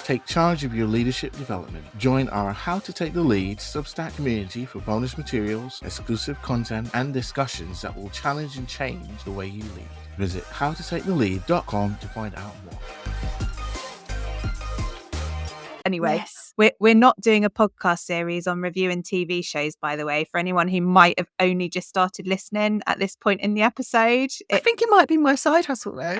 Take charge of your leadership development. Join our How to Take the Lead Substack community for bonus materials, exclusive content, and discussions that will challenge and change the way you lead. Visit howtotakethelead.com to find out more. Anyway, Yes. we're not doing a podcast series on reviewing TV shows, by the way, for anyone who might have only just started listening at this point in the episode. I think it might be my side hustle though.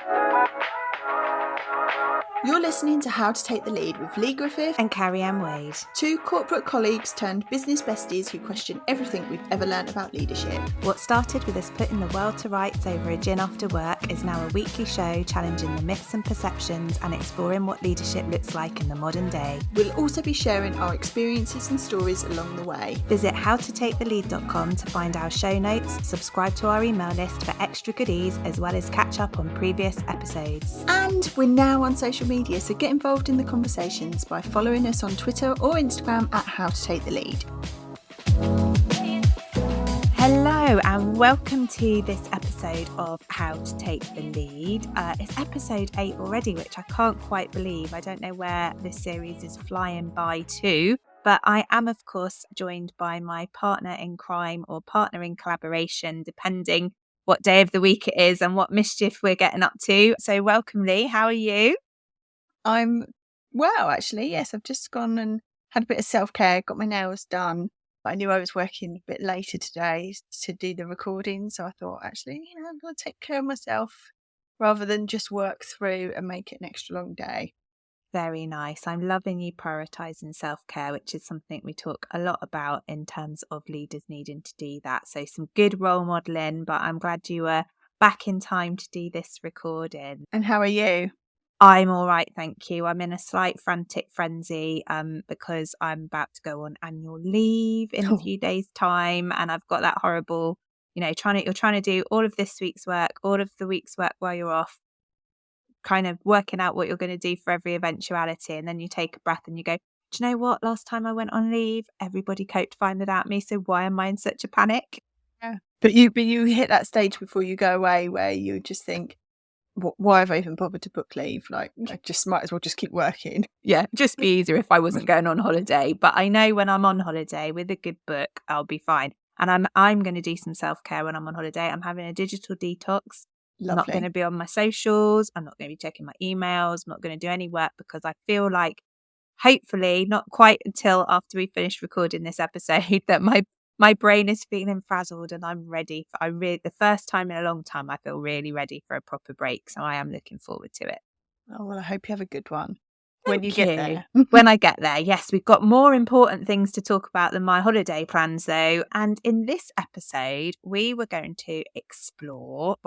You're listening to How to Take the Lead with Lee Griffith And Carrie Ann Wade. two corporate colleagues turned business besties who question everything we've ever learned about leadership. What started with us putting the world to rights over a gin after work is now a weekly show challenging the myths and perceptions and exploring what leadership looks like in the modern day. We'll also be sharing our experiences and stories along the way. Visit howtotakethelead.com to find our show notes, subscribe to our email list for extra goodies, as well as catch up on previous episodes. And we're now on social media, so get involved in the conversations by following us on Twitter or Instagram at How to Take the Lead. Hello and welcome to this episode of How to Take the Lead. It's episode 8 already, which I can't quite believe. I don't know where this series is flying by to, but I am of course joined by my partner in crime or partner in collaboration, depending what day of the week it is and what mischief we're getting up to. So welcome, Lee. How are you? I'm well, actually. Yes, I've just gone and had a bit of self-care, got my nails done. But I knew I was working a bit later today to do the recording, so I thought, actually, I'm going to take care of myself rather than just work through and make it an extra long day. Very nice. I'm loving you prioritising self-care, which is something we talk a lot about in terms of leaders needing to do that. So some good role modelling, but I'm glad you were back in time to do this recording. And how are you? I'm all right, thank you. I'm in a slight frantic frenzy because I'm about to go on annual leave in a few days' time, and I've got that horrible, you're trying to do all of this week's work, all of the week's work while you're off, kind of working out what you're going to do for every eventuality, and then you take a breath and you go, do you know what? Last time I went on leave, everybody coped fine without me, so why am I in such a panic? Yeah. But you hit that stage before you go away where you just think, why have I even bothered to book leave? Like, I just might as well just keep working. Yeah, just be easier if I wasn't going on holiday. But I know when I'm on holiday with a good book, I'll be fine. And I'm going to do some self-care when I'm on holiday. I'm having a digital detox. Lovely. I'm not going to be on my socials. I'm not going to be checking my emails. I'm not going to do any work because I feel like, hopefully, not quite until after we finish recording this episode, that my brain is feeling frazzled and I'm ready. The first time in a long time, I feel really ready for a proper break. So I am looking forward to it. Oh, well, I hope you have a good one Thank when you get there. When I get there, yes, we've got more important things to talk about than my holiday plans, though. And in this episode, we are going to explore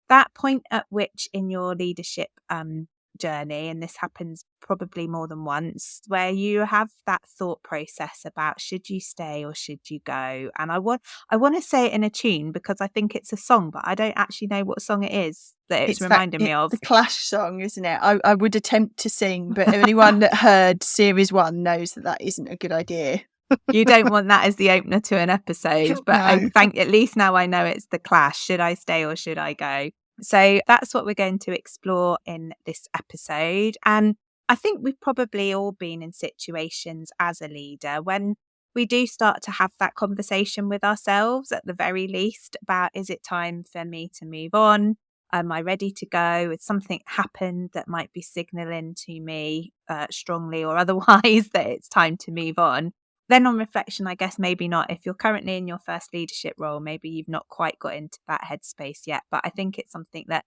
that point at which in your leadership journey, and this happens probably more than once, where you have that thought process about should you stay or should you go. And I want to say it in a tune because I think it's a song, but I don't actually know what song it is that it's reminding me of. The Clash song, isn't it? I would attempt to sing, but anyone that heard series 1 knows that isn't a good idea. You don't want that as the opener to an episode, but No. at least now I know it's the Clash. Should I stay or should I go? So that's what we're going to explore in this episode. And I think we've probably all been in situations as a leader when we do start to have that conversation with ourselves at the very least about, is it time for me to move on? Am I ready to go? Has something happened that might be signalling to me strongly or otherwise that it's time to move on? Then on reflection, I guess maybe not. If you're currently in your first leadership role, maybe you've not quite got into that headspace yet. But I think it's something that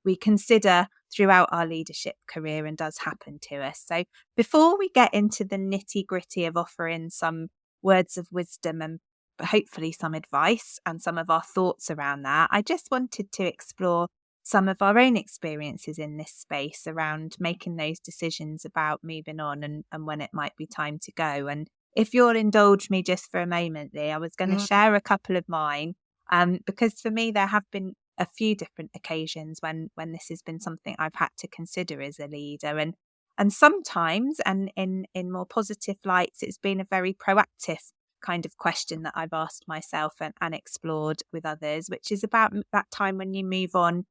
we consider throughout our leadership career and does happen to us. So before we get into the nitty gritty of offering some words of wisdom and hopefully some advice and some of our thoughts around that, I just wanted to explore some of our own experiences in this space around making those decisions about moving on and when it might be time to go. And if you'll indulge me just for a moment, Lee, I was going to share a couple of mine because for me, there have been a few different occasions when this has been something I've had to consider as a leader. And sometimes, and in more positive lights, it's been a very proactive kind of question that I've asked myself and explored with others, which is about that time when you move on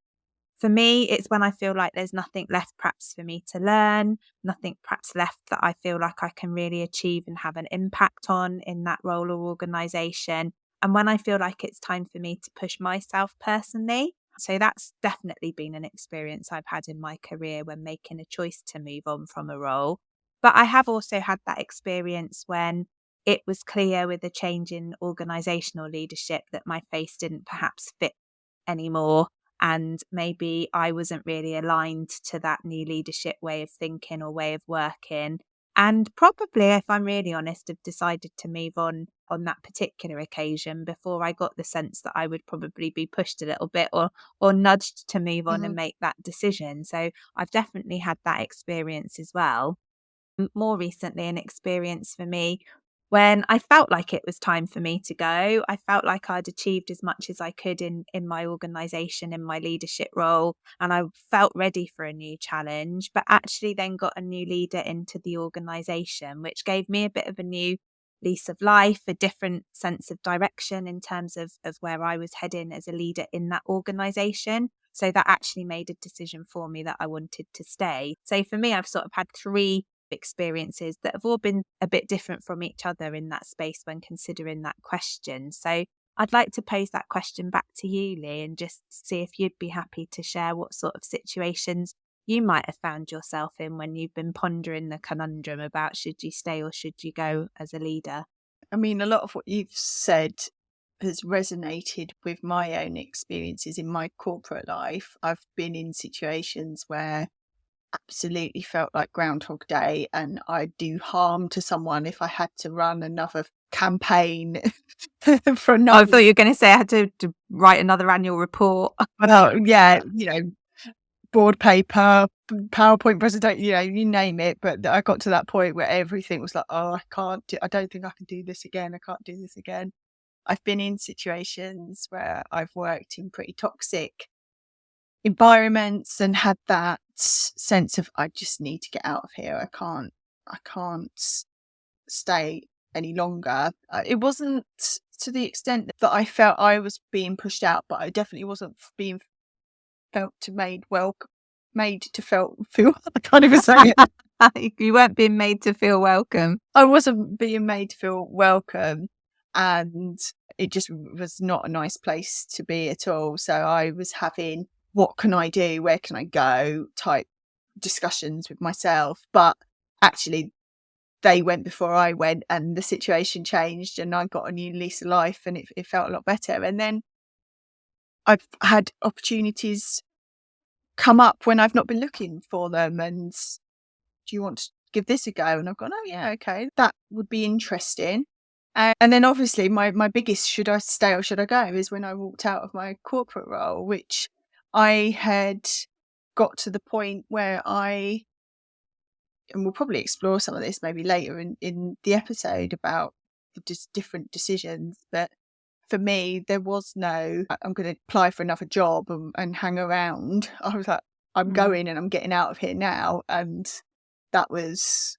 For me, it's when I feel like there's nothing left perhaps for me to learn, nothing perhaps left that I feel like I can really achieve and have an impact on in that role or organisation. And when I feel like it's time for me to push myself personally. So that's definitely been an experience I've had in my career when making a choice to move on from a role. But I have also had that experience when it was clear with a change in organisational leadership that my face didn't perhaps fit anymore. And maybe I wasn't really aligned to that new leadership way of thinking or way of working. And probably, if I'm really honest, have decided to move on that particular occasion before I got the sense that I would probably be pushed a little bit or nudged to move on and Mhm. make that decision. So I've definitely had that experience as well. More recently, an experience for me when I felt like it was time for me to go. I felt like I'd achieved as much as I could in my organisation, in my leadership role, and I felt ready for a new challenge, but actually then got a new leader into the organisation, which gave me a bit of a new lease of life, a different sense of direction in terms of where I was heading as a leader in that organisation. So that actually made a decision for me that I wanted to stay. So for me, I've sort of had three experiences that have all been a bit different from each other in that space when considering that question. So I'd like to pose that question back to you, Lee, and just see if you'd be happy to share what sort of situations you might have found yourself in when you've been pondering the conundrum about should you stay or should you go as a leader. I mean, a lot of what you've said has resonated with my own experiences in my corporate life. I've been in situations where absolutely felt like Groundhog Day, and I'd do harm to someone if I had to run another campaign for I another. thought you were going to say I had to write another annual report. Well, yeah, board paper, PowerPoint presentation, you name it. But I got to that point where everything was like, oh, I don't think I can do this again. I can't do this again. I've been in situations where I've worked in pretty toxic environments and had that sense of I just need to get out of here. I can't stay any longer. It wasn't to the extent that I felt I was being pushed out, but I definitely wasn't being felt to made to feel I can't even say it. You weren't being made to feel welcome. I wasn't being made to feel welcome, and it just was not a nice place to be at all. So I was having what can I do, where can I go type discussions with myself, but actually they went before I went and the situation changed and I got a new lease of life and it felt a lot better. And then I've had opportunities come up when I've not been looking for them, and do you want to give this a go? And I've gone, oh yeah, okay, that would be interesting. And then obviously my biggest should I stay or should I go is when I walked out of my corporate role, which I had got to the point where and we'll probably explore some of this maybe later in the episode about the different decisions, but for me, there was no, I'm going to apply for another job and hang around. I was like, I'm going and I'm getting out of here now. And that was,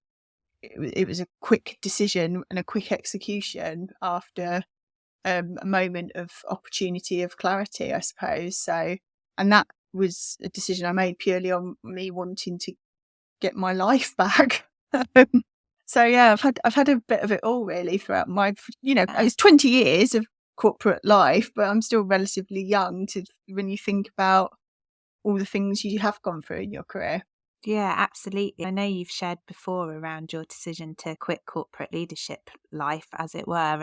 it was a quick decision and a quick execution after a moment of opportunity of clarity, I suppose. So, and that was a decision I made purely on me wanting to get my life back. So yeah, I've had a bit of it all really throughout my, it's 20 years of corporate life, but I'm still relatively young when you think about all the things you have gone through in your career. Yeah, absolutely. I know you've shared before around your decision to quit corporate leadership life, as it were,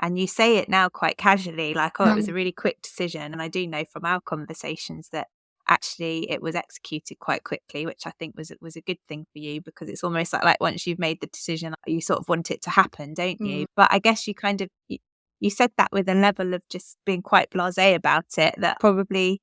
and you say it now quite casually, like, oh, it was a really quick decision. And I do know from our conversations that actually it was executed quite quickly, which I think was a good thing for you, because it's almost like once you've made the decision, you sort of want it to happen, don't you? But I guess you kind of you said that with a level of just being quite blasé about it that probably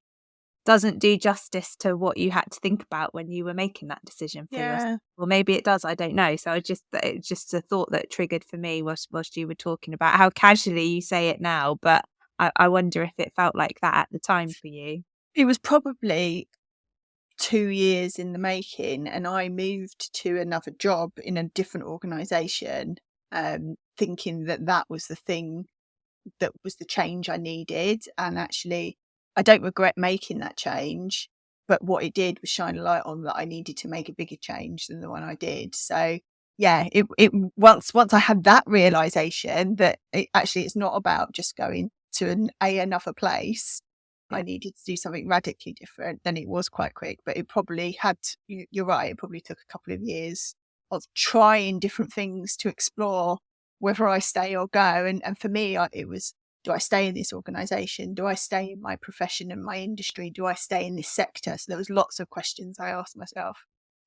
doesn't do justice to what you had to think about when you were making that decision for yourself. Or maybe it does, I don't know. So it's just a thought that triggered for me whilst you were talking about how casually you say it now, but I wonder if it felt like that at the time for you. It was probably 2 years in the making, and I moved to another job in a different organisation, thinking that was the thing, that was the change I needed. And actually, I don't regret making that change, But what it did was shine a light on that I needed to make a bigger change than the one I did. So yeah, it once I had that realization that it's not about just going to another place. I needed to do something radically different. Then it was quite quick, but it probably had, you're right, it probably took a couple of years of trying different things to explore whether I stay or go. And for me, it was, do I stay in this organization? Do I stay in my profession and my industry? Do I stay in this sector? So there was lots of questions I asked myself.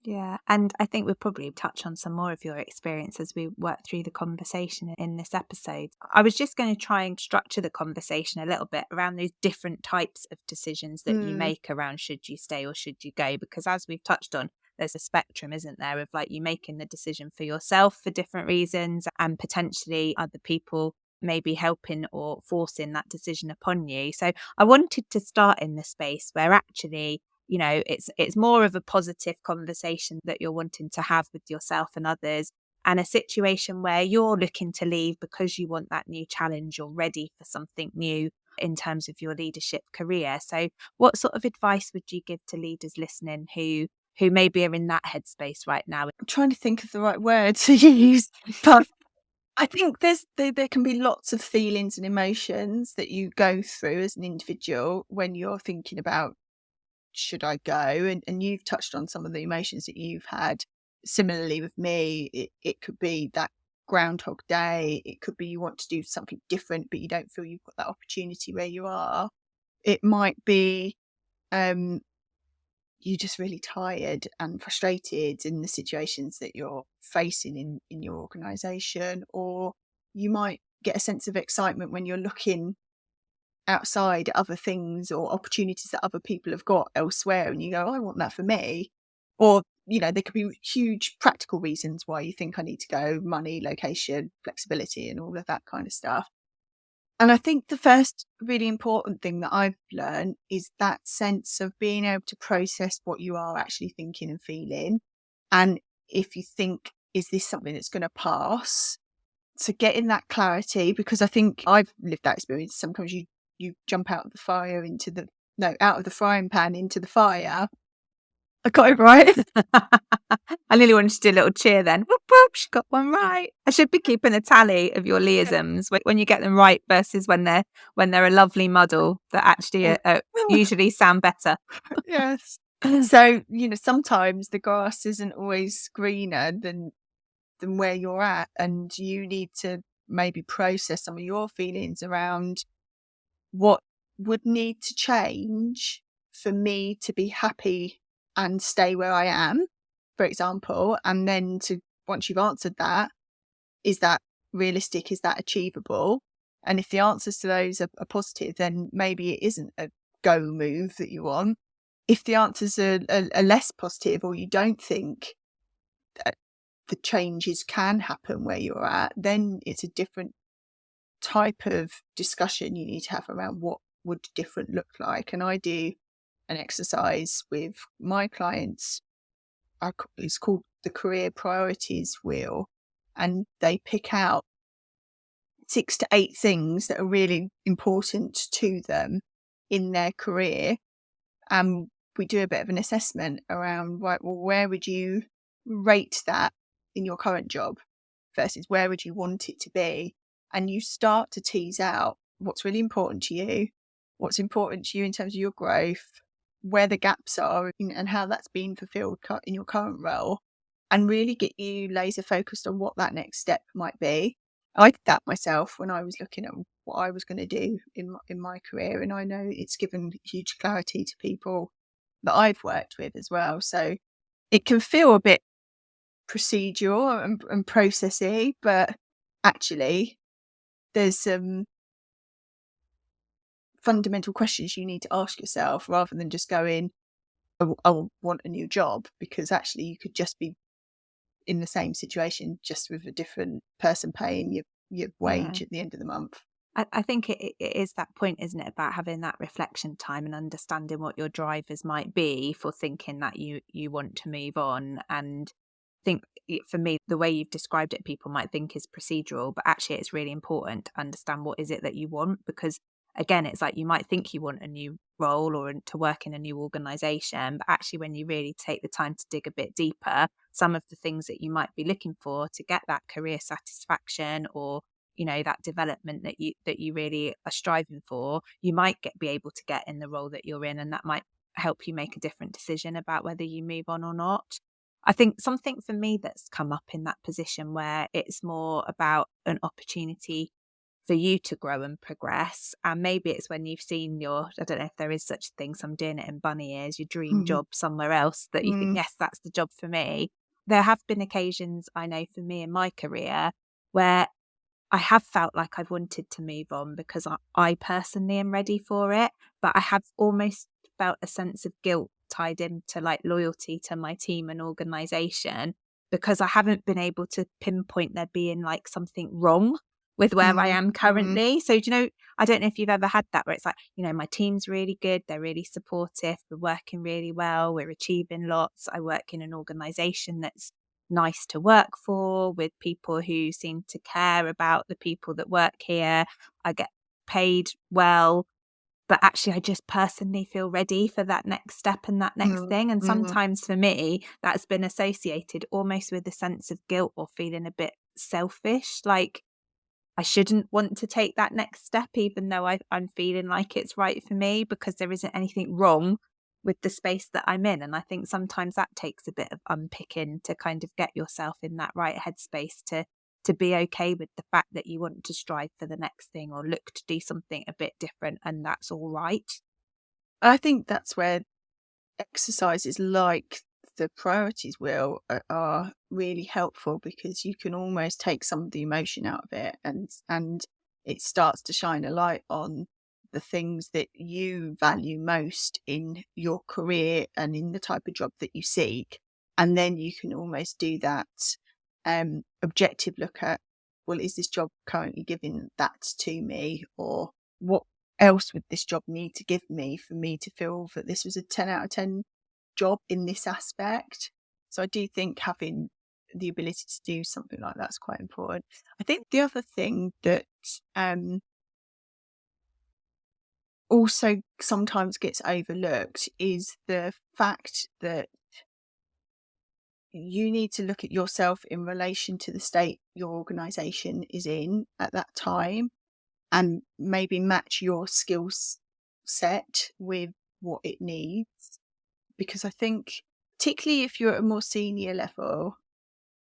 Yeah, and I think we'll probably touch on some more of your experience as we work through the conversation in this episode. I was just going to try and structure the conversation a little bit around those different types of decisions that you make around should you stay or should you go, because as we've touched on, there's a spectrum, isn't there, of like you making the decision for yourself for different reasons and potentially other people maybe helping or forcing that decision upon you. So I wanted to start in the space where actually, you know, it's more of a positive conversation that you're wanting to have with yourself and others, and a situation where you're looking to leave because you want that new challenge, you're ready for something new in terms of your leadership career. So what sort of advice would you give to leaders listening who maybe are in that headspace right now? I'm trying to think of the right word to use, but I think there can be lots of feelings and emotions that you go through as an individual when you're thinking about, should I go? And you've touched on some of the emotions that you've had. Similarly with me, it could be that Groundhog Day. It could be you want to do something different, but you don't feel you've got that opportunity where you are. It might be you're just really tired and frustrated in the situations that you're facing in your organisation, or you might get a sense of excitement when you're looking outside at other things or opportunities that other people have got elsewhere, and you go, I want that for me. Or, you know, there could be huge practical reasons why you think I need to go: money, location, flexibility, and all of that kind of stuff. And I think the first really important thing that I've learned is that sense of being able to process what you are actually thinking and feeling. And if you think, is this something that's going to pass? So getting that clarity, because I think I've lived that experience. Sometimes you jump out of the fire out of the frying pan into the fire. I got it right. I nearly wanted to do a little cheer then. Whoop, whoop, she got one right. I should be keeping a tally of your Leisms when you get them right versus when they're a lovely muddle that actually usually sound better. Yes. So, you know, sometimes the grass isn't always greener than where you're at, and you need to maybe process some of your feelings around what would need to change for me to be happy and stay where I am, for example. And then once you've answered that, is that realistic? Is that achievable? And if the answers to those are positive, then maybe it isn't a go move that you want. If the answers are less positive, or you don't think that the changes can happen where you're at, then it's a different type of discussion you need to have around what would different look like. And I do an exercise with my clients. It's called the Career Priorities Wheel, and they pick out 6 to 8 things that are really important to them in their career. And we do a bit of an assessment around, right, well, where would you rate that in your current job versus where would you want it to be? And you start to tease out what's really important to you, what's important to you in terms of your growth, where the gaps are, and how that's being fulfilled in your current role, and really get you laser focused on what that next step might be. I did that myself when I was looking at what I was going to do in my career, and I know it's given huge clarity to people that I've worked with as well. So it can feel a bit procedural and processy, but actually there's some fundamental questions you need to ask yourself rather than just going, I want a new job, because actually you could just be in the same situation, just with a different person paying your wage at the end of the month. I think it is that point, isn't it, about having that reflection time and understanding what your drivers might be for thinking that you want to move on. And I think for me, the way you've described it, people might think is procedural, but actually it's really important to understand what is it that you want, because again, it's like you might think you want a new role or to work in a new organization, but actually when you really take the time to dig a bit deeper, some of the things that you might be looking for to get that career satisfaction or that development that you really are striving for, you might be able to get in the role that you're in, and that might help you make a different decision about whether you move on or not. I think something for me that's come up in that position where it's more about an opportunity for you to grow and progress. And maybe it's when you've seen I don't know if there is such a thing, so I'm doing it in bunny ears, your dream Mhm. job somewhere else that you think, yes, that's the job for me. There have been occasions, I know for me in my career, where I have felt like I've wanted to move on because I personally am ready for it, but I have almost felt a sense of guilt tied into like loyalty to my team and organization because I haven't been able to pinpoint there being like something wrong with where I Mhm. am Mhm. currently. So, I don't know if you've ever had that where it's like, my team's really good. They're really supportive. We're working really well. We're achieving lots. I work in an organization that's nice to work for, with people who seem to care about the people that work here. I get paid well, but actually I just personally feel ready for that next step and that next Mhm. thing. And Mhm. sometimes for me, that's been associated almost with a sense of guilt or feeling a bit selfish, like I shouldn't want to take that next step, even though I'm feeling like it's right for me, because there isn't anything wrong with the space that I'm in. And I think sometimes that takes a bit of unpicking to kind of get yourself in that right headspace to be okay with the fact that you want to strive for the next thing or look to do something a bit different, and that's all right. I think that's where exercises like the priorities wheel are really helpful, because you can almost take some of the emotion out of it, and it starts to shine a light on the things that you value most in your career and in the type of job that you seek. And then you can almost do that objective look at, well, is this job currently giving that to me, or what else would this job need to give me for me to feel that this was a 10 out of 10 job in this aspect? So I do think having the ability to do something like that's quite important. I think the other thing that also sometimes gets overlooked is the fact that you need to look at yourself in relation to the state your organisation is in at that time, and maybe match your skills set with what it needs. Because I think, particularly if you're at a more senior level,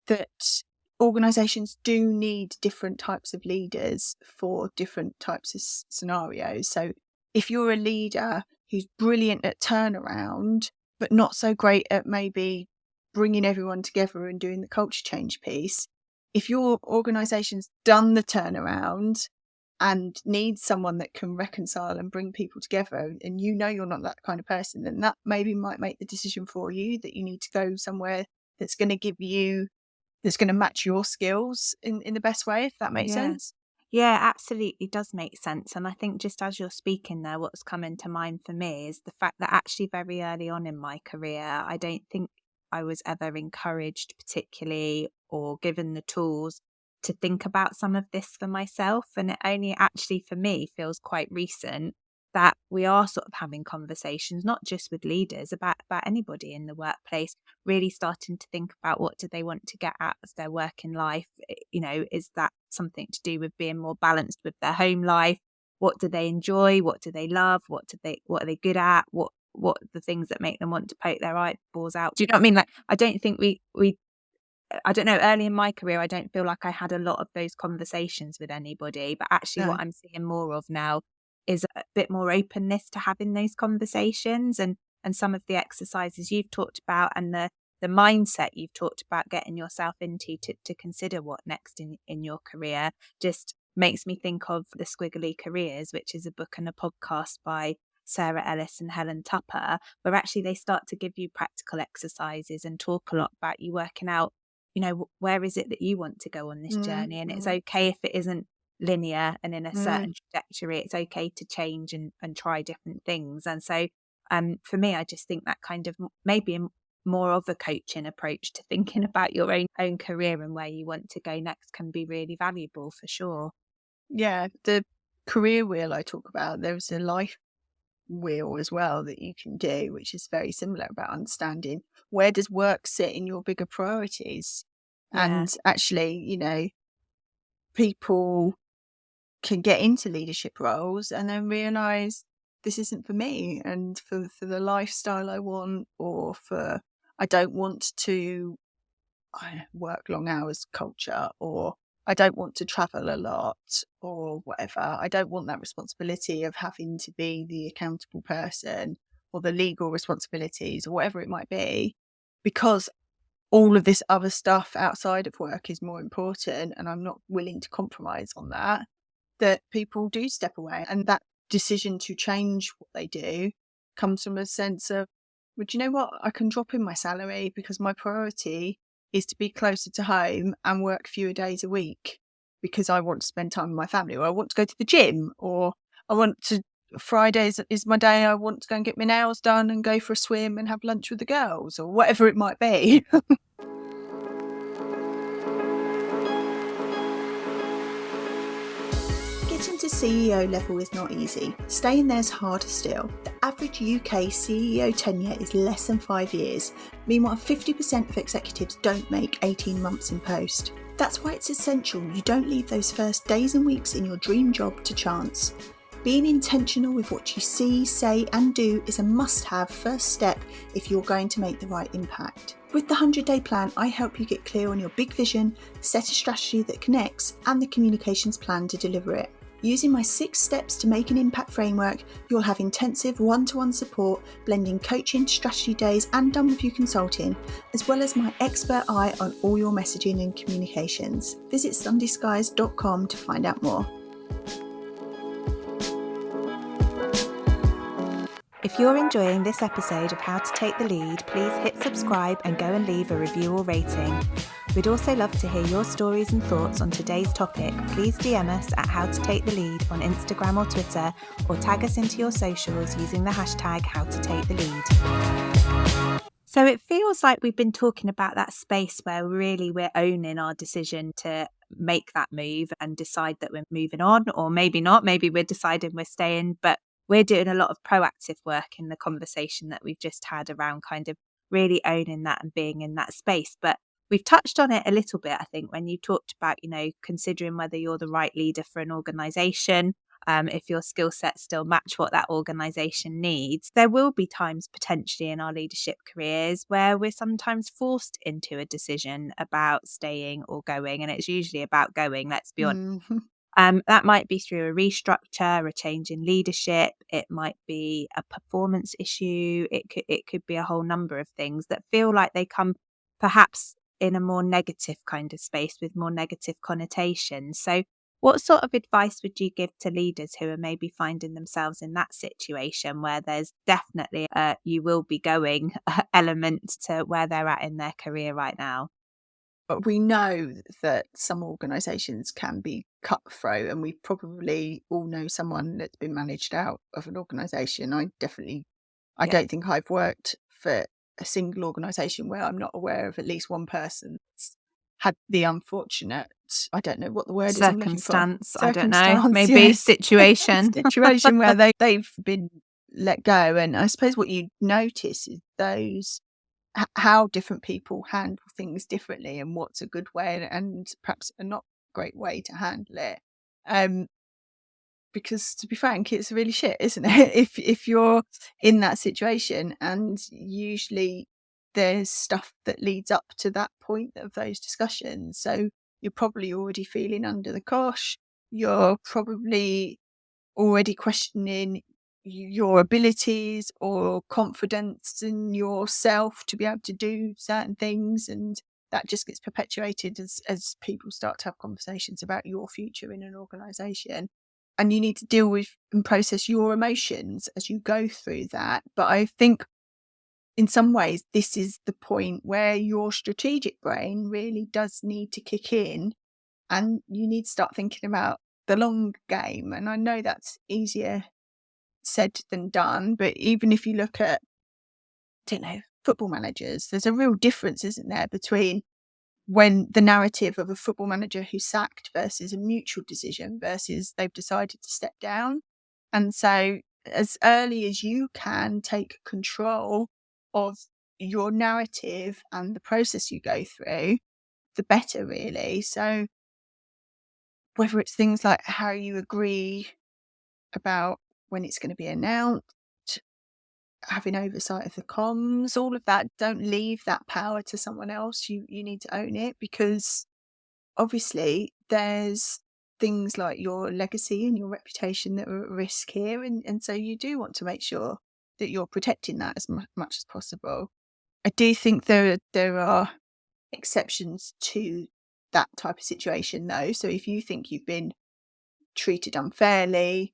that organizations do need different types of leaders for different types of scenarios. So if you're a leader who's brilliant at turnaround, but not so great at maybe bringing everyone together and doing the culture change piece, if your organization's done the turnaround and needs someone that can reconcile and bring people together, and you're not that kind of person, then that maybe might make the decision for you that you need to go somewhere that's going to match your skills in the best way, if that makes Yeah. sense. Yeah, absolutely does make sense. And I think just as you're speaking there, what's come into mind for me is the fact that actually very early on in my career, I don't think I was ever encouraged particularly or given the tools to think about some of this for myself. And it only actually for me feels quite recent that we are sort of having conversations, not just with leaders, about anybody in the workplace, really starting to think about what do they want to get out of their working life. Is that something to do with being more balanced with their home life? What do they enjoy? What do they love? What are they good at? What are the things that make them want to poke their eyeballs out? Do you know what I mean? Like, I don't think we I don't know, early in my career, I don't feel like I had a lot of those conversations with anybody, but actually No. what I'm seeing more of now is a bit more openness to having those conversations, and some of the exercises you've talked about and the mindset you've talked about getting yourself into to consider what next in your career just makes me think of The Squiggly Careers, which is a book and a podcast by Sarah Ellis and Helen Tupper, where actually they start to give you practical exercises and talk a lot about you working out, where is it that you want to go on this Mm, journey? And it's mm, okay if it isn't linear and in a mm. certain trajectory. It's okay to change and try different things. And so for me, I just think that kind of maybe more of a coaching approach to thinking about your own career and where you want to go next can be really valuable for sure. Yeah, career wheel I talk about, there's a life wheel as well that you can do, which is very similar, about understanding where does work sit in your bigger priorities. Yeah. And actually, you know, people can get into leadership roles and then realize this isn't for me, and for the lifestyle I want, or for, I don't want to work long hours culture, or I don't want to travel a lot, or whatever. I don't want that responsibility of having to be the accountable person, or the legal responsibilities, or whatever it might be, because all of this other stuff outside of work is more important, and I'm not willing to compromise on that. That people do step away, and that decision to change what they do comes from a sense of, well, do you know what? I can drop in my salary because my priority is to be closer to home and work fewer days a week, because I want to spend time with my family, or I want to go to the gym, or I want to, Fridays is my day, I want to go and get my nails done and go for a swim and have lunch with the girls, or whatever it might be. Getting to CEO level is not easy. Staying there is harder still. The average UK CEO tenure is less than 5 years. Meanwhile, 50% of executives don't make 18 months in post. That's why it's essential you don't leave those first days and weeks in your dream job to chance. Being intentional with what you see, say and do is a must-have first step if you're going to make the right impact. With the 100-day plan, I help you get clear on your big vision, set a strategy that connects, and the communications plan to deliver it. Using my 6 steps to make an impact framework, you'll have intensive one-to-one support, blending coaching, strategy days and done with you consulting, as well as my expert eye on all your messaging and communications. Visit sundaysskies.com to find out more. If you're enjoying this episode of How to Take the Lead, please hit subscribe and go and leave a review or rating. We'd also love to hear your stories and thoughts on today's topic. Please DM us at How to Take the Lead on Instagram or Twitter, or tag us into your socials using the hashtag How to Take the Lead. So it feels like we've been talking about that space where really we're owning our decision to make that move and decide that we're moving on, or maybe not. Maybe we're deciding we're staying, but we're doing a lot of proactive work in the conversation that we've just had around kind of really owning that and being in that space. But we've touched on it a little bit, I think, when you talked about, you know, considering whether you're the right leader for an organisation, if your skill sets still match what that organisation needs. There will be times potentially in our leadership careers where we're sometimes forced into a decision about staying or going, and it's usually about going, let's be honest. That might be through a restructure, a change in leadership. It might be a performance issue. It could be a whole number of things that feel like they come perhaps in a more negative kind of space with more negative connotations. So what sort of advice would you give to leaders who are maybe finding themselves in that situation where there's definitely a you will be going element to where they're at in their career right now? But we know that some organisations can be cutthroat, and we probably all know someone that's been managed out of an organisation. I don't think I've worked for a single organisation where I'm not aware of at least one person that's had the unfortunate, I don't know what the word is I'm looking for. Circumstance, I don't know, maybe yes. situation. Situation where they've been let go. And I suppose what you notice is those, how different people handle things differently, and what's a good way and perhaps a not great way to handle it. Because to be frank, it's really shit, isn't it? If you're in that situation, and usually there's stuff that leads up to that point of those discussions. So you're probably already feeling under the cosh. You're probably already questioning your abilities or confidence in yourself to be able to do certain things, and that just gets perpetuated as people start to have conversations about your future in an organisation. And you need to deal with and process your emotions as you go through that. But I think in some ways this is the point where your strategic brain really does need to kick in, and you need to start thinking about the long game. And I know that's easier said than done, but even if you look at, I don't know, football managers, there's a real difference, isn't there, between when the narrative of a football manager who's sacked versus a mutual decision versus they've decided to step down. And so as early as you can take control of your narrative and the process you go through, the better, really. So whether it's things like how you agree about when it's going to be announced, having oversight of the comms, all of that, don't leave that power to someone else. You need to own it, because obviously there's things like your legacy and your reputation that are at risk here, and so you do want to make sure that you're protecting that as much as possible. I do think there are exceptions to that type of situation, though. So if you think you've been treated unfairly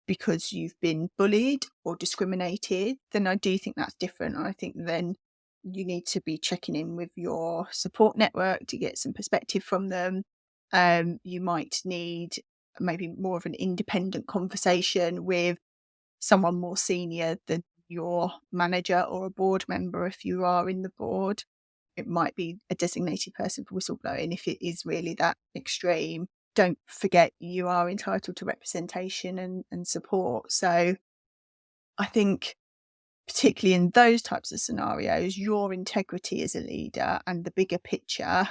because you've been bullied or discriminated, then I do think that's different. I think then you need to be checking in with your support network to get some perspective from them. You might need maybe more of an independent conversation with someone more senior than your manager or a board member if you are in the board. It might be a designated person for whistleblowing if it is really that extreme. Don't forget you are entitled to representation and support. So I think particularly in those types of scenarios, your integrity as a leader and the bigger picture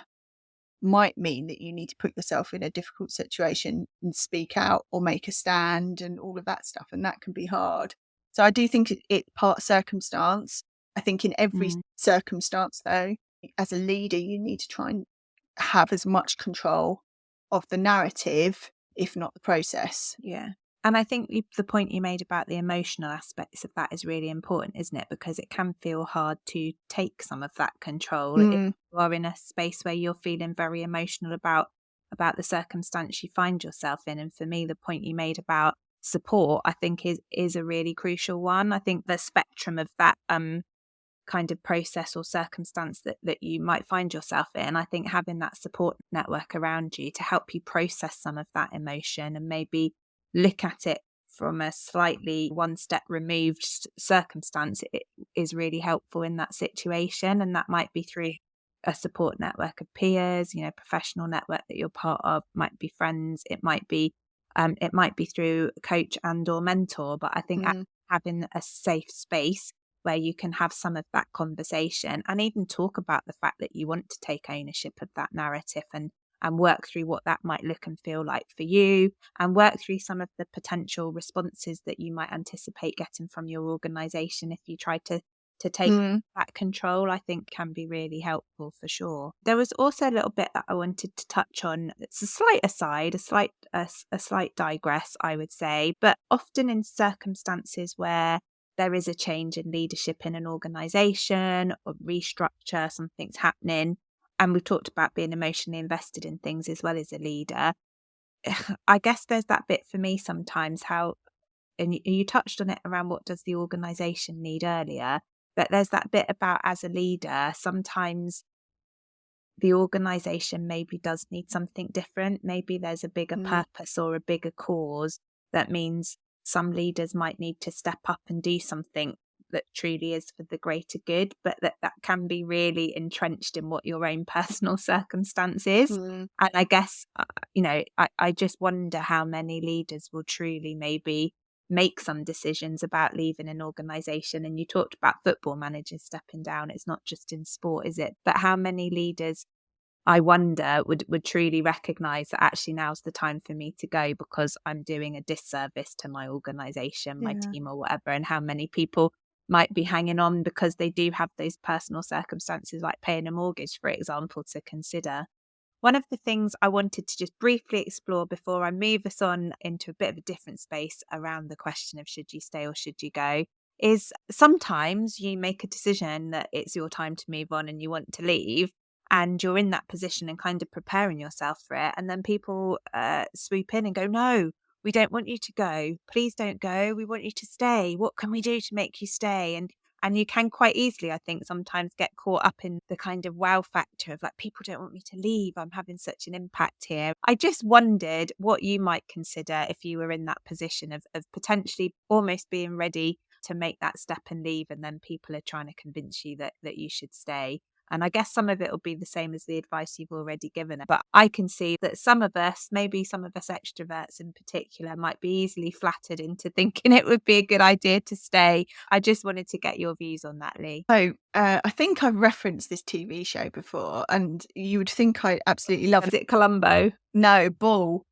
might mean that you need to put yourself in a difficult situation and speak out or make a stand and all of that stuff. And that can be hard. So I do think it's part circumstance. I think in every circumstance, though, as a leader, you need to try and have as much control of the narrative, if not the process. Yeah. And I think the point you made about the emotional aspects of that is really important, isn't it? Because it can feel hard to take some of that control if you are in a space where you're feeling very emotional about the circumstance you find yourself in. And for me, the point you made about support, I think is a really crucial one. I think the spectrum of that kind of process or circumstance that you might find yourself in, I think having that support network around you to help you process some of that emotion and maybe look at it from a slightly one step removed circumstance, it is really helpful in that situation. And that might be through a support network of peers, professional network that you're part of, might be friends, it might be through a coach and or mentor. But I think having a safe space where you can have some of that conversation and even talk about the fact that you want to take ownership of that narrative and work through what that might look and feel like for you, and work through some of the potential responses that you might anticipate getting from your organisation if you try to take that control, I think can be really helpful for sure. There was also a little bit that I wanted to touch on. It's a slight aside, a slight digress, I would say, but often in circumstances where there is a change in leadership in an organisation or restructure, something's happening, and we've talked about being emotionally invested in things as well as a leader. I guess there's that bit for me sometimes and you touched on it around what does the organisation need earlier, but there's that bit about as a leader, sometimes the organisation maybe does need something different. Maybe there's a bigger purpose or a bigger cause that means some leaders might need to step up and do something that truly is for the greater good, but that can be really entrenched in what your own personal circumstance is. And I guess, I just wonder how many leaders will truly maybe make some decisions about leaving an organisation. And you talked about football managers stepping down. It's not just in sport, is it? But how many leaders, I wonder, would truly recognise that actually now's the time for me to go because I'm doing a disservice to my organisation, my team or whatever, and how many people might be hanging on because they do have those personal circumstances like paying a mortgage, for example, to consider. One of the things I wanted to just briefly explore before I move us on into a bit of a different space around the question of should you stay or should you go is sometimes you make a decision that it's your time to move on and you want to leave, and you're in that position and kind of preparing yourself for it. And then people swoop in and go, no, we don't want you to go. Please don't go. We want you to stay. What can we do to make you stay? And you can quite easily, I think, sometimes get caught up in the kind of wow factor of like, people don't want me to leave. I'm having such an impact here. I just wondered what you might consider if you were in that position of potentially almost being ready to make that step and leave, and then people are trying to convince you that you should stay. And I guess some of it will be the same as the advice you've already given her. But I can see that some of us, maybe some of us extroverts in particular, might be easily flattered into thinking it would be a good idea to stay. I just wanted to get your views on that, Lee. So I think I've referenced this TV show before, and you would think I absolutely love Is it Columbo? No, Bull.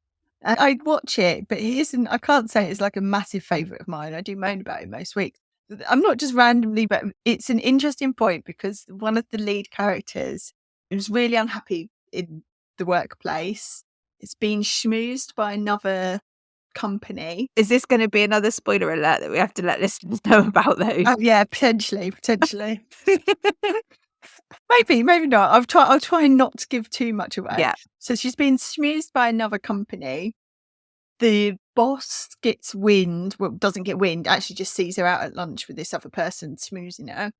I'd watch it, but he isn't. I can't say it's like a massive favourite of mine. I do moan about it most weeks. I'm not just randomly, but it's an interesting point because one of the lead characters is really unhappy in the workplace. It's been schmoozed by another company. Is this going to be another spoiler alert that we have to let listeners know about, though? Oh yeah, potentially. Maybe not. I'll try not to give too much away. Yeah. So she's been schmoozed by another company. The boss gets wind, well, doesn't get wind, actually just sees her out at lunch with this other person schmoozing her,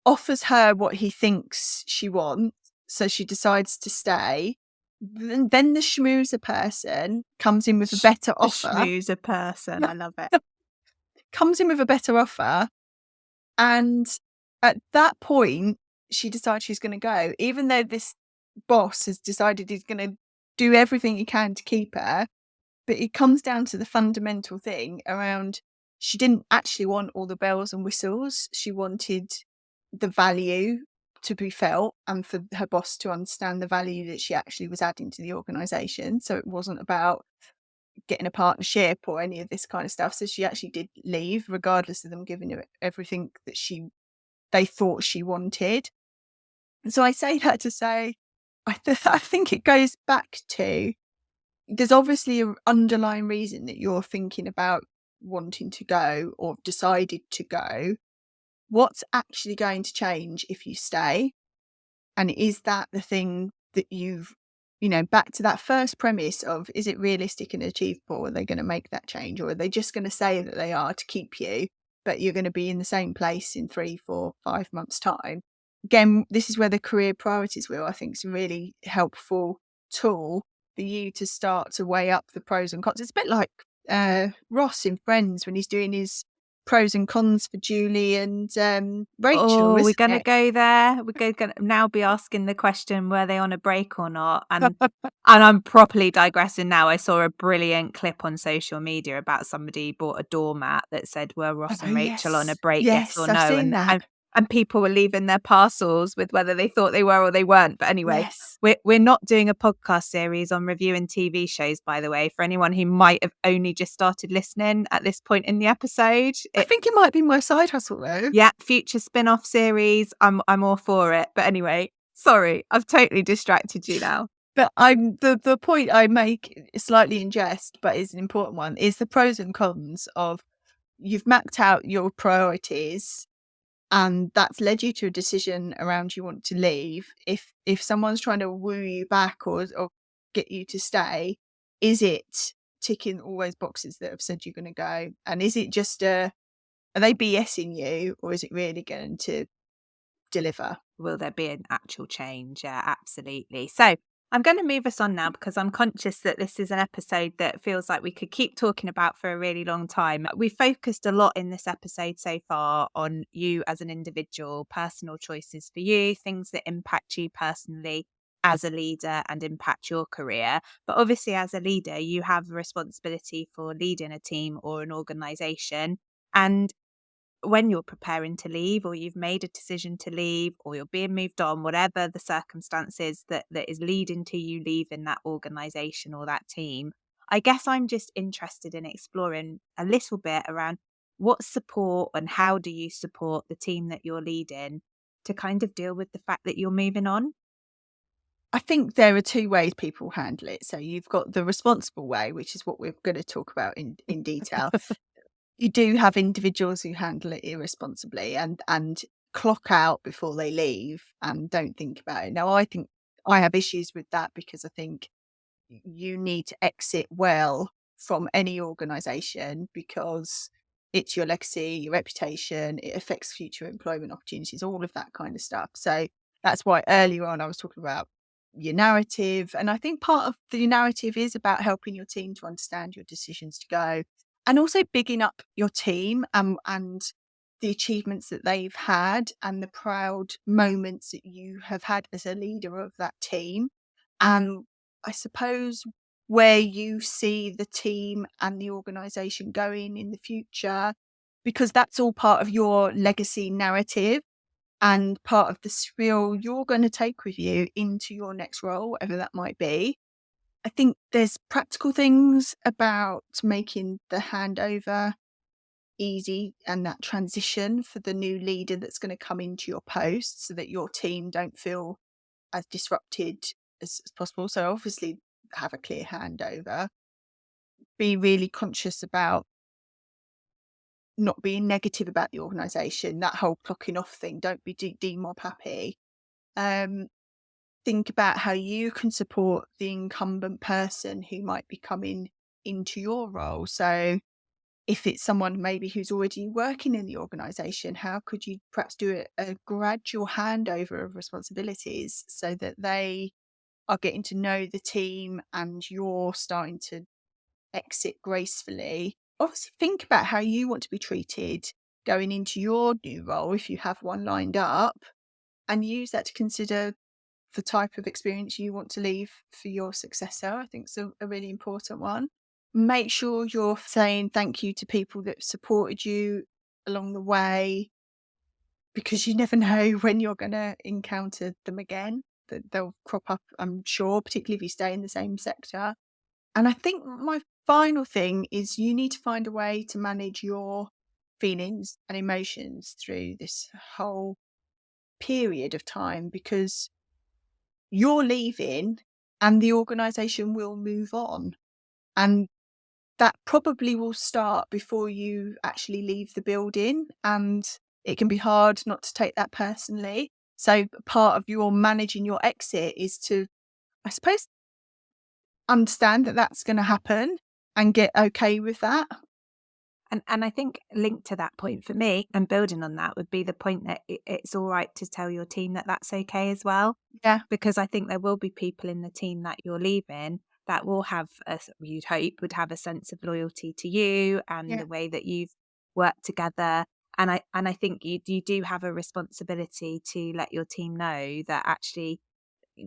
offers her what he thinks she wants, so she decides to stay. Then the schmoozer person comes in with a better offer. Schmoozer person, I love it. Comes in with a better offer, and at that point, she decides she's going to go, even though this boss has decided he's going to do everything he can to keep her. But it comes down to the fundamental thing around she didn't actually want all the bells and whistles. She wanted the value to be felt and for her boss to understand the value that she actually was adding to the organisation. So it wasn't about getting a partnership or any of this kind of stuff. So she actually did leave, regardless of them giving her everything that they thought she wanted. And so I say that to say, I think it goes back to, there's obviously an underlying reason that you're thinking about wanting to go or decided to go. What's actually going to change if you stay? And is that the thing that back to that first premise of, is it realistic and achievable? Are they going to make that change? Or are they just going to say that they are to keep you, but you're going to be in the same place in 3, 4, 5 months' time? Again, this is where the career priorities wheel, I think, is a really helpful tool for you to start to weigh up the pros and cons. It's a bit like Ross in Friends when he's doing his pros and cons for Julie and Rachel. We're going to go there. We're going to now be asking the question, were they on a break or not? And I'm properly digressing now. I saw a brilliant clip on social media about somebody bought a doormat that said, were Ross and Rachel on a break, yes or no? I've seen that. And people were leaving their parcels with whether they thought they were or they weren't. But anyway, we're not doing a podcast series on reviewing TV shows, by the way, for anyone who might have only just started listening at this point in the episode. I think it might be my side hustle, though. Yeah, future spin-off series. I'm all for it. But anyway, sorry, I've totally distracted you now. But the point I make, slightly in jest, but is an important one, is the pros and cons of, you've mapped out your priorities, and that's led you to a decision around you want to leave. If someone's trying to woo you back or get you to stay, is it ticking all those boxes that have said you're going to go? And is it just are they BSing you, or is it really going to deliver? Will there be an actual change? Yeah, absolutely. So I'm going to move us on now, because I'm conscious that this is an episode that feels like we could keep talking about for a really long time. We focused a lot in this episode so far on you as an individual, personal choices for you, things that impact you personally as a leader and impact your career. But obviously, as a leader, you have a responsibility for leading a team or an organisation. And when you're preparing to leave, or you've made a decision to leave, or you're being moved on, whatever the circumstances that is leading to you leaving that organisation or that team, I guess I'm just interested in exploring a little bit around what support and how do you support the team that you're leading to kind of deal with the fact that you're moving on? I think there are 2 ways people handle it. So you've got the responsible way, which is what we're going to talk about in detail. You do have individuals who handle it irresponsibly and clock out before they leave and don't think about it. Now, I think I have issues with that, because I think you need to exit well from any organisation, because it's your legacy, your reputation, it affects future employment opportunities, all of that kind of stuff. So that's why earlier on I was talking about your narrative. And I think part of the narrative is about helping your team to understand your decisions to go, and also bigging up your team and the achievements that they've had and the proud moments that you have had as a leader of that team. And I suppose where you see the team and the organisation going in the future, because that's all part of your legacy narrative and part of the spiel you're going to take with you into your next role, whatever that might be. I think there's practical things about making the handover easy and that transition for the new leader that's going to come into your post so that your team don't feel as disrupted as possible. So obviously have a clear handover. Be really conscious about not being negative about the organisation, that whole clocking off thing. Don't be demob happy. Think about how you can support the incumbent person who might be coming into your role. So if it's someone maybe who's already working in the organisation, how could you perhaps do a gradual handover of responsibilities so that they are getting to know the team and you're starting to exit gracefully? Obviously, think about how you want to be treated going into your new role if you have one lined up, and use that to consider the type of experience you want to leave for your successor. I think it's a really important one. Make sure you're saying thank you to people that supported you along the way, because you never know when you're going to encounter them again. That they'll crop up, I'm sure, particularly if you stay in the same sector. And I think my final thing is you need to find a way to manage your feelings and emotions through this whole period of time, because you're leaving and the organisation will move on. And that probably will start before you actually leave the building. And it can be hard not to take that personally. So part of your managing your exit is to, I suppose, understand that that's going to happen and get okay with that. And I think linked to that point for me and building on that would be the point that it's all right to tell your team that that's okay as well. Yeah. Because I think there will be people in the team that you're leaving that will have, you'd hope, would have a sense of loyalty to you and Yeah. the way that you've worked together. And I think you do have a responsibility to let your team know that actually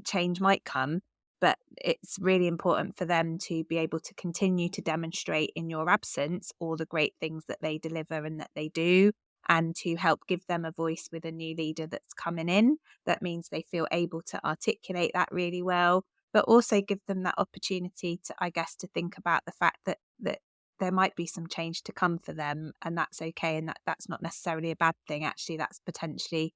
change might come, but it's really important for them to be able to continue to demonstrate in your absence all the great things that they deliver and that they do, and to help give them a voice with a new leader that's coming in. That means they feel able to articulate that really well, but also give them that opportunity to, I guess, to think about the fact that there might be some change to come for them, and that's okay, and that's not necessarily a bad thing. Actually, that's potentially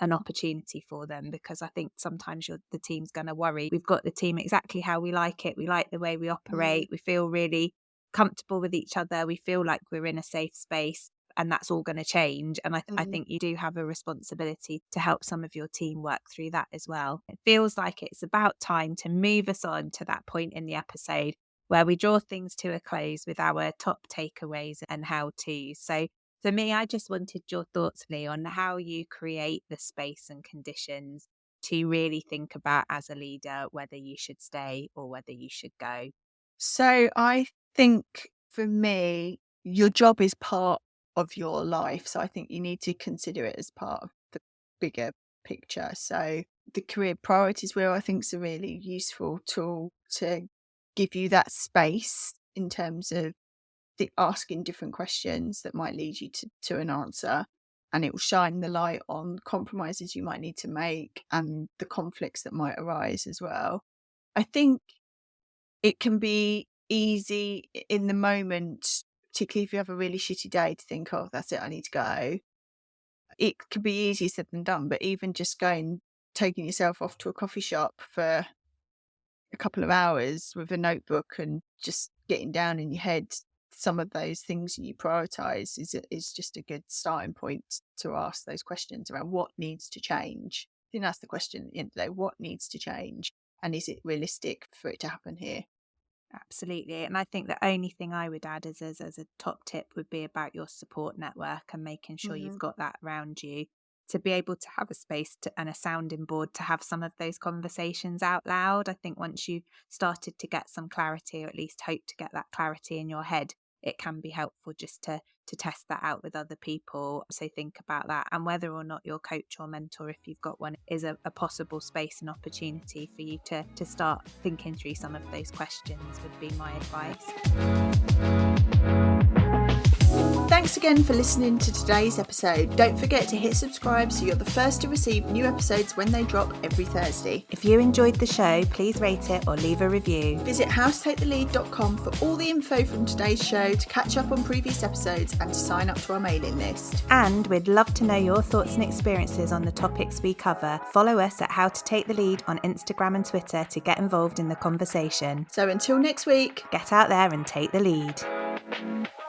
an opportunity for them, because I think sometimes the team's going to worry. We've got the team exactly how we like it. We like the way we operate. We feel really comfortable with each other. We feel like we're in a safe space, and that's all going to change. And I think you do have a responsibility to help some of your team work through that as well. It feels like it's about time to move us on to that point in the episode where we draw things to a close with our top takeaways and how-tos. So for me, I just wanted your thoughts, Lee, on how you create the space and conditions to really think about as a leader whether you should stay or whether you should go. So I think for me, your job is part of your life. So I think you need to consider it as part of the bigger picture. So the career priorities wheel, I think, is a really useful tool to give you that space in terms of asking different questions that might lead you to an answer. And it will shine the light on compromises you might need to make and the conflicts that might arise as well. I think it can be easy in the moment, particularly if you have a really shitty day, to think, oh, that's it, I need to go. It could be easier said than done, but even just taking yourself off to a coffee shop for a couple of hours with a notebook and just getting down in your head some of those things you prioritize is just a good starting point to ask those questions around what needs to change. I think that's the question at the end of the day: what needs to change, and is it realistic for it to happen here? Absolutely. And I think the only thing I would add as a top tip would be about your support network and making sure you've got that around you to be able to have a space and a sounding board to have some of those conversations out loud. I think once you've started to get some clarity, or at least hope to get that clarity in your head, it can be helpful just to to test that out with other people. So think about that, and whether or not your coach or mentor, if you've got one, is a possible space and opportunity for you to start thinking through some of those questions would be my advice. Thanks again for listening to today's episode. Don't forget to hit subscribe so you're the first to receive new episodes when they drop every Thursday. If you enjoyed the show, please rate it or leave a review. Visit howtotakethelead.com for all the info from today's show, to catch up on previous episodes and to sign up to our mailing list. And we'd love to know your thoughts and experiences on the topics we cover. Follow us at How to Take the Lead on Instagram and Twitter to get involved in the conversation. So until next week, Get out there and take the lead.